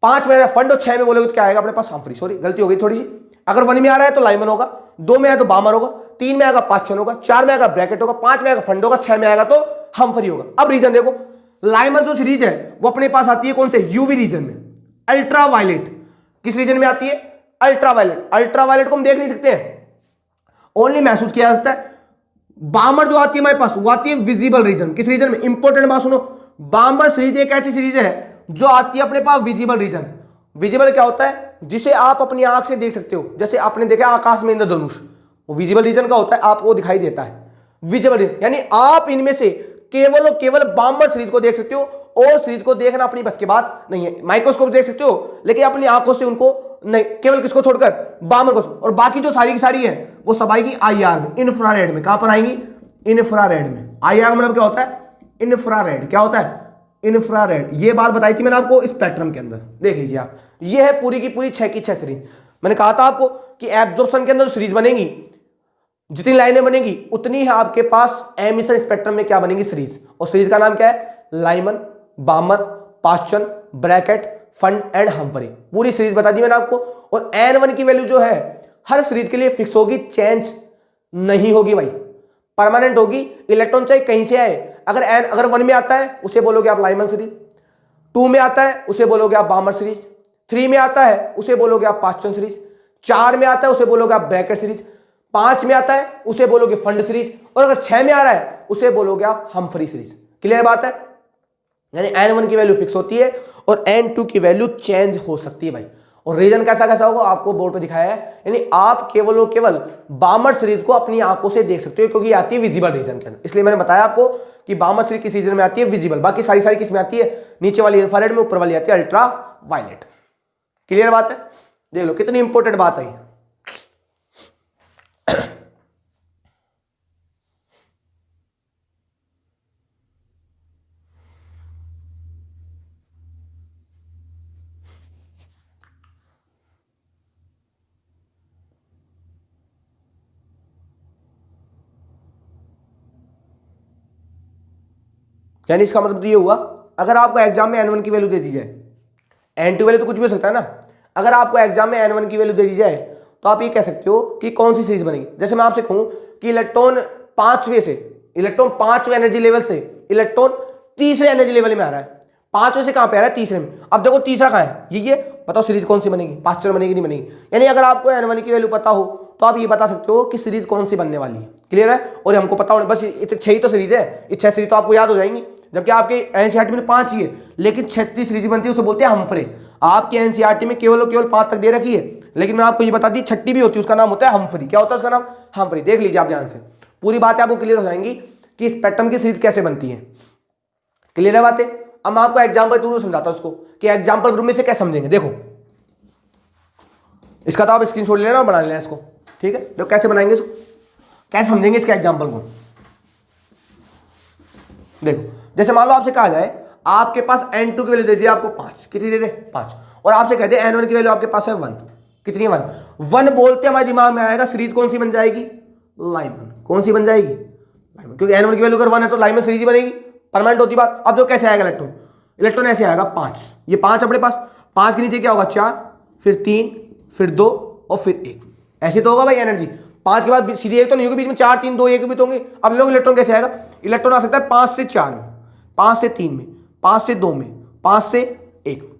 5 में आ रहा है फंड, और 6 में बोलोगे तो क्या आएगा अपने पास, हम्फ्री। सॉरी गलती हो गई थोड़ी सी। अगर 1 में आ रहा है तो लाइमन होगा, 2 में आया तो बामर होगा, 3 में आएगा पास्चन होगा, 4 में आएगा ब्रैकेट होगा, 5 में आएगा फंड होगा, 6 में आएगा तो हम्फ्री होगा। अब रीजन देखो, लाइमन जो सीरीज है वो अपने पास आती है कौन से, यूवी रीजन में, अल्ट्रावायलेट। किस रीजन में आती है, अल्ट्रावायलेट। अल्ट्रावायलेट को हम देख नहीं सकते हैं, ओनली महसूस किया जा सकता है। बामर जो आती है हमारे पास वो आती है विजिबल रीजन। किस रीजन में, इंपॉर्टेंट बात सुनो, बामर सीरीज एक ऐसी सीरीज है जो आती है अपने पास विजिबल रीजन। विजिबल क्या होता है, जिसे आप अपनी आंख से देख सकते हो, जैसे आपने देखा आकाश में इंद्रधनुष, वो विजिबल रीजन का होता है, आपको दिखाई देता है विजिबल रीजन। यानी आप इनमें से केवल और केवल बामर सीरीज को देख सकते हो, और सीरीज को देखना अपनी बस की बात नहीं है। माइक्रोस्कोप देख सकते हो लेकिन अपनी आंखों से उनको नहीं, केवल किसको छोड़कर, बामर को, और बाकी जो सारी की सारी है वो सब आएगी IR में, इंफ्रारेड में। कहां पर आएंगी, इंफ्रारेड में। IR मतलब क्या होता है, इंफ्रारेड। क्या होता है, इंफ्रारेड। ये बात बताई थी मैंने आपको स्पेक्ट्रम के अंदर, देख लीजिए आप। ये है पूरी की पूरी 6 की 6 सीरीज। मैंने कहा था आपको कि एब्जॉर्प्शन के अंदर जो सीरीज बनेगी, जितनी लाइनें बनेगी उतनी है आपके पास एमिशन स्पेक्ट्रम में क्या बनेगी, सीरीज। और सीरीज का नाम क्या है, Lyman, बामर, Paschen, bracket, Pfund and Humphry. पूरी सीरीज बता दी मैंने आपको। और N1 की वैल्यू जो है हर सीरीज के लिए फिक्स होगी, चेंज नहीं होगी भाई, परमानेंट होगी। इलेक्ट्रॉन चाहे कहीं से आए, अगर 1 में आता है उसे बोलोगे आप लाइमन सीरीज, 2 में आता है उसे बोलोगे आप बामर सीरीज, 3 में आता है उसे बोलोगे आप पास्चन सीरीज, 4 में आता है उसे बोलोगे आप ब्रैकेट सीरीज, 5 में आता है उसे बोलोगे फंड सीरीज, और अगर 6 में आ रहा है उसे बोलोगे आप हम्फ्री सीरीज। क्लियर बात है। यानी N1 की वैल्यू फिक्स होती है और N2 की वैल्यू चेंज हो सकती है भाई। और रीजन कैसा कैसा होगा आपको बोर्ड पे दिखाया है। यानी आप केवल और केवल बामर सीरीज को अपनी आंखों से देख सकते हो, क्योंकि आती है विजिबल रीजन के अंदर। इसलिए मैंने बताया आपको कि बामर सीरीज किस रीजन में आती है, विजिबल। बाकी सारी सारी किस में आती है, नीचे वाली इंफ्रारेड में, ऊपर वाली आती है अल्ट्रा वायलेट। क्लियर बात है। देख लो कितनी इंपॉर्टेंट बात है। यानी इसका मतलब ये हुआ, अगर आपको एग्जाम में n1 की वैल्यू दे दी जाए, n2 वैल्यू तो कुछ भी हो सकता है ना, अगर आपको एग्जाम में n1 की वैल्यू दे दी जाए तो आप ये कह सकते हो कि कौन सी सीरीज बनेगी। जैसे मैं आपसे कहूं कि इलेक्ट्रॉन 5वें एनर्जी लेवल से इलेक्ट्रॉन तीसरे एनर्जी लेवल में आ रहा है, 5वें से कहां पे आ रहा है, तीसरे में। अब देखो तीसरा कहां है, ये बताओ सीरीज कौन सी बनेगी, पास्चर बनेगी नहीं बनेगी। यानी अगर आपको n1 की वैल्यू पता हो तो आप ये बता सकते हो कि सीरीज कौन सी बनने वाली है। क्लियर है? और हमको पता होने, बस 6 ही तो सीरीज है, ये 6 सीरीज तो आपको याद हो जाएंगी। जबकि आपके एनसीईआरटी में 5 ही है, लेकिन 6वीं सीरीज बनती है, उसे बोलते हैं हम्फ्रे। आपके एनसीईआरटी में केवल 5 तक दे रखी है, लेकिन मैं आपको ये बता दी 6ठी भी होती है, उसका नाम होता है हम्फ्री। क्या होता है उसका नाम? हम्फ्री। देख लीजिए आप ध्यान से, पूरी बातें आपको क्लियर हो जाएंगी कि स्पेक्ट्रम की सीरीज कैसे बनती है। क्लियर है बातें? अब मैं आपको एग्जाम्पल थ्रू समझाता हूं उसको कि एग्जाम्पल ग्रुप में से कैसे समझेंगे। देखो इसका तो आप स्क्रीनशॉट ले लेना और बना लेना इसको, ठीक है? तो कैसे बनाएंगे इसको, कैसे समझेंगे इसके एग्जाम्पल को। देखो जैसे मान लो आपसे कहा जाए आपके पास n2 की वैल्यू दे दी आपको 5, कितनी दे दे 5, और आपसे कहते हैं n1 की वैल्यू आपके पास है 1, कितनी है 1 बोलते हमारे दिमाग में आएगा सीरीज कौन सी बन जाएगी, लाइमन। कौन सी बन जाएगी? लाइमन, क्योंकि n1 की वैल्यू अगर 1 है तो लाइमन सीरीज ही बनेगी, परमानेंट होती बात। अब जो कैसे आएगा इलेक्ट्रॉन ऐसे आएगा 5, ये 5 अपने पास, 5 के नीचे क्या होगा 4, फिर 3, फिर 2 और फिर 1, ऐसे तो होगा भाई एनर्जी। 5 के बाद सीधी 1 तो नहीं होगी, बीच में 4 3 2 1 भी तो होंगे। अब लोग इलेक्ट्रॉन कैसे आएगा, इलेक्ट्रॉन आ सकता है 5 से 4 में, 5 से 3 में, 5 से 2 में, 5 से 1 में।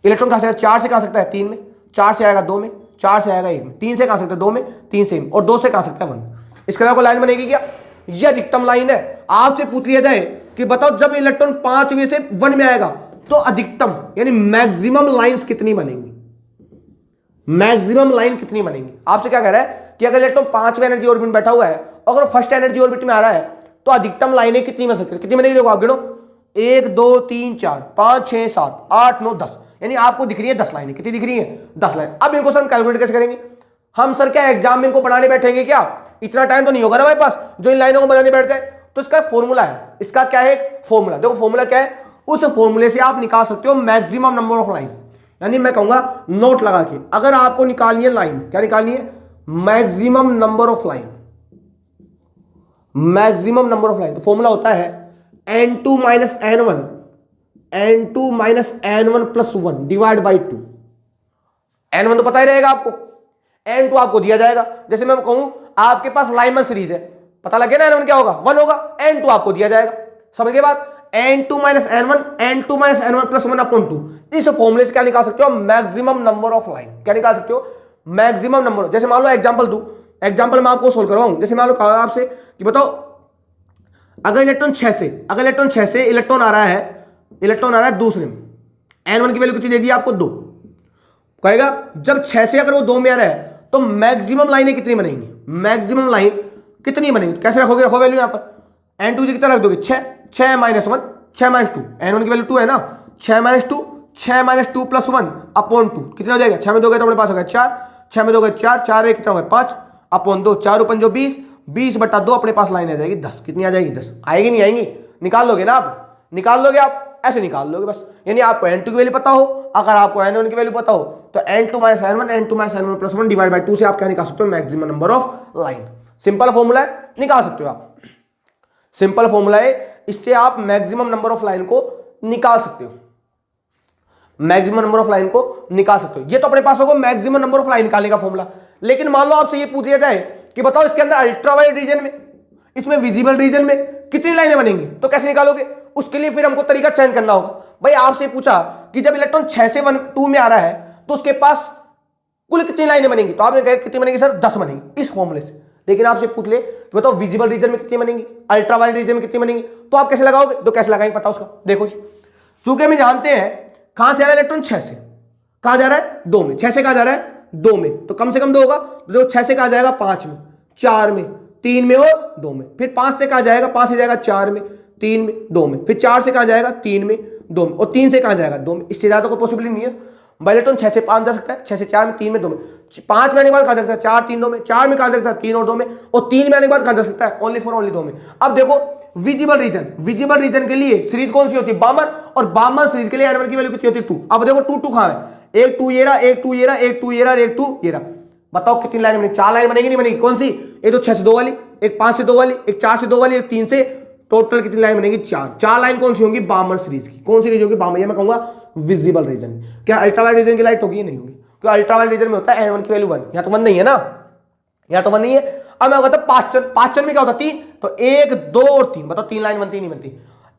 इलेक्ट्रॉन कहां से 4 से कहा सकता है 3 में, 4 से आएगा 2 में, 4 से आएगा 1 में, 3 से कहा सकता है 2 में, 3 से 1 में, और 2 से कहा सकता है 1। इसके अलावा कोई लाइन बनेगी क्या? यह अधिकतम लाइन है। आपसे पूछ लिया जाए कि बताओ जब इलेक्ट्रॉन 5वें से 1 में आएगा तो अधिकतम यानी मैक्सिमम लाइंस कितनी बनेंगी, मैक्सिमम लाइन कितनी बनेंगी। आपसे क्या कह रहा है कि अगर इलेक्ट्रॉन 5वें एनर्जी ऑर्बिट में बैठा हुआ है, अगर फर्स्ट एनर्जी ऑर्बिट में आ रहा है तो अधिकतम लाइनें कितनी बन सकती है, कितनी बनेगी? देखो आप गिनो, 1 2 3 4 5 6 7 8 9 10, यानी आपको दिख रही है 10 लाइनें। कितनी दिख रही है? 10 लाइन। अब इनको सर हम कैलकुलेट कैसे करेंगे? हम सर क्या एग्जाम में इनको बनाने बैठेंगे क्या? इतना टाइम तो नहीं होगा ना हमारे पास जो इन लाइनों को बनाने बैठ जाए। तो इसका फॉर्मूला है, इसका क्या है, एक फॉर्मूला। देखो फॉर्मूला क्या है, उस फॉर्मूले से आप निकाल सकते हो मैक्सिमम नंबर ऑफ लाइन। यानी मैं कहूंगा नोट लगा के, अगर आपको निकालनी है लाइन, क्या निकालनी है? Maximum number of line, maximum number of line. तो फॉर्मूला होता है n2 minus n1, n2 minus n1 plus 1 divide by 2। n1 तो पता ही रहेगा आपको, n2 आपको दिया जाएगा। जैसे मैं कहूं आपके पास लाइमन सीरीज है, पता लगे ना n1 क्या होगा, 1 होगा, n2 आपको दिया जाएगा। समझ के बाद n2 minus n1, n2 minus n1 plus 1 upon 2। इस फॉर्मूले से क्या निकाल सकते हो? Maximum number of line. क्या निकाल सकते हो? Maximum number. जैसे मान लो एग्जांपल दूं, एग्जांपल मैं आपको सोल्व करवाऊं। जैसे मान लो कहा आपसे कि बताओ अगर इलेक्ट्रॉन 6 से इलेक्ट्रॉन आ रहा है दूसरे में, n1 की वैल्यू कितनी दे दी आपको? 2। कहेगा जब 6 से अगर वो 2 में आ रहा है तो मैक्सिमम लाइनें कितनी बनेंगी, मैक्सिमम लाइन कितनी बनेंगी? तो कैसे रखोगे? रखो वैल्यू यहां पर n2 कितना रख दोगे? 6 माइनस 1, 6 माइनस 2, n1 की वैल्यू 2 है ना, 6 माइनस 2 प्लस 1 अपॉन 2 कितना हो जाएगा? 6 में दोगे तो अपने पास होगा 4, 6 में दोगे 4, 4 में कितना होगा 5 अपॉन 2, 4 5 20, 20 बटा 2 अपने पास लाइन आ जाएगी 10। कितनी आ जाएगी? 10। आएगी नहीं आएंगी? निकाल लोगे ना आप, निकाल लोगे आप, ऐसे निकाल लोगे बस। यानी आपको n2 की वैल्यू पता हो, अगर आपको n1 की वैल्यू पता हो तो n2 minus n1 plus 1 divide by 2 से आप क्या निकाल सकते हो? Maximum number of line. Simple formula है, निकाल सकते हो आप। सिंपल फॉर्मूला है, इससे आप मैक्सिमम नंबर ऑफ लाइन को निकाल सकते हो, मैक्सिमम नंबर ऑफ लाइन को निकाल सकते हो। ये तो अपने पास होगा मैक्सिमम नंबर ऑफ लाइन निकालने का फॉर्मूला। लेकिन मान लो आपसे ये पूछ लिया जाए कि बताओ इसके अंदर अल्ट्रावायलेट रीजन में, इसमें विजिबल रीजन में कितनी लाइनें बनेंगी, तो कैसे निकालोगे? उसके लिए फिर हमको तरीका चेंज करना होगा। भाई आपसे पूछा कि जब इलेक्ट्रॉन 6 से 2 में आ रहा है तो उसके पास कुल कितनी लाइनें बनेंगी? तो आपने कहा कितनी बनेगी सर? 10 बनेंगी इस फॉर्मूले से। लेकिन आपसे पूछ ले कि बताओ विजिबल रीजन में कितनी बनेंगी, अल्ट्रावायलेट रीजन में कितनी बनेंगी, तो आप कैसे लगाओगे? तो कैसे लगाएंगे पता उसका? देखो जी, चूंकि हम जानते हैं कहां से आ रहा है इलेक्ट्रॉन, 6 से कहां जा रहा है? 2 में। 6 से कहां जा रहा है? 2 में। तो कम से कम 2 होगा, तो देखो 6 से कहां जाएगा? 5 में, 4 में, 3 में और 2 में। फिर 5 से कहां जाएगा? 5 से जाएगा 4 में, 3 में, 2 में। फिर 4 से कहां जाएगा? 3 में, 2 में। और 3 से कहां जाएगा? 2 में। इससे ज्यादा कोई पॉसिबिलिटी नहीं है। इलेक्ट्रॉन 6 से 5 जा सकता है, 6 से 4 में, 3 में, 2 में। 5 में आने के बाद कहा जा सकता है 4 3 2 में, 4 में कहा जा सकता है 3 और 2 में, और 3 में आने के बाद कहा जा सकता है ओनली 2 में। अब देखो विजिबल रीजन के लिए सीरीज कौन सी होती है? बामर। और बामर सीरीज के लिए n1 की वैल्यू कितनी होती है? 2। अब देखो 2 2 कहां है? एक 2 ये रहा, एक 2 ये रहा, एक 2 ये रहा, एक 2 ये रहा। बताओ कितनी लाइन बनेगी? 4 लाइन बनेगी नहीं बनेगी? कौन सी? एक तो 6 से 2 वाली, एक 5 से 2 वाली, एक 4 से 2 वाली, एक 3 से टोटल कितनी लाइन बनेगी? 4। 4 लाइन कौन सी होंगी? बामर सीरीज की। कौन सी रीजन होगी? बामर, ये मैं कहूंगा विजिबल रीजन। क्या अल्ट्रावायलेट रीजन की लाइट होगी? नहीं होगी, क्योंकि अल्ट्रावायलेट रीजन में होता है N1 की वैल्यू 1, यहाँ तो 1 नहीं है ना, यहाँ तो 1 नहीं है। अब मैं कहता पास्चन में क्या होता? 3, तो 1 2 और 3, बताओ 3 लाइन बनती नहीं बनती?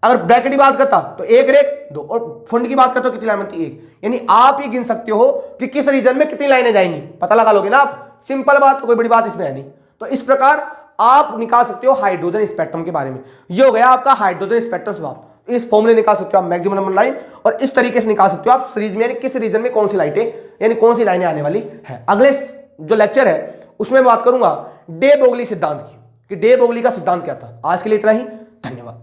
अगर ब्रैकेट की बात करता तो 1 रेख 2, और फंड की बात करता तो कितनी लाइन बनती? 1। यानी आप ये गिन सकते हो कि किस रीजन में कितनी लाइनें जाएंगी, पता लगा लोगे ना आप। सिंपल बात, कोई बड़ी बात इसमें है नहीं। तो इस प्रकार आप निकाल सकते हो हाइड्रोजन स्पेक्ट्रम के बारे में। ये हो गया आपका हाइड्रोजन स्पेक्ट्रम स्वभाव। इस फॉर्मूले निकाल सकते हो आप मैक्सिमम नंबर लाइन, और इस तरीके से निकाल सकते हो आप सीरीज में, यानी किस रीजन में कौन सी लाइटें, यानी कौन सी लाइनें आने वाली है। अगले जो लेक्चर है उसमें बात करूंगा डे बोगली सिद्धांत की, कि डे बोगली का सिद्धांत क्या था। आज के लिए इतना ही, धन्यवाद।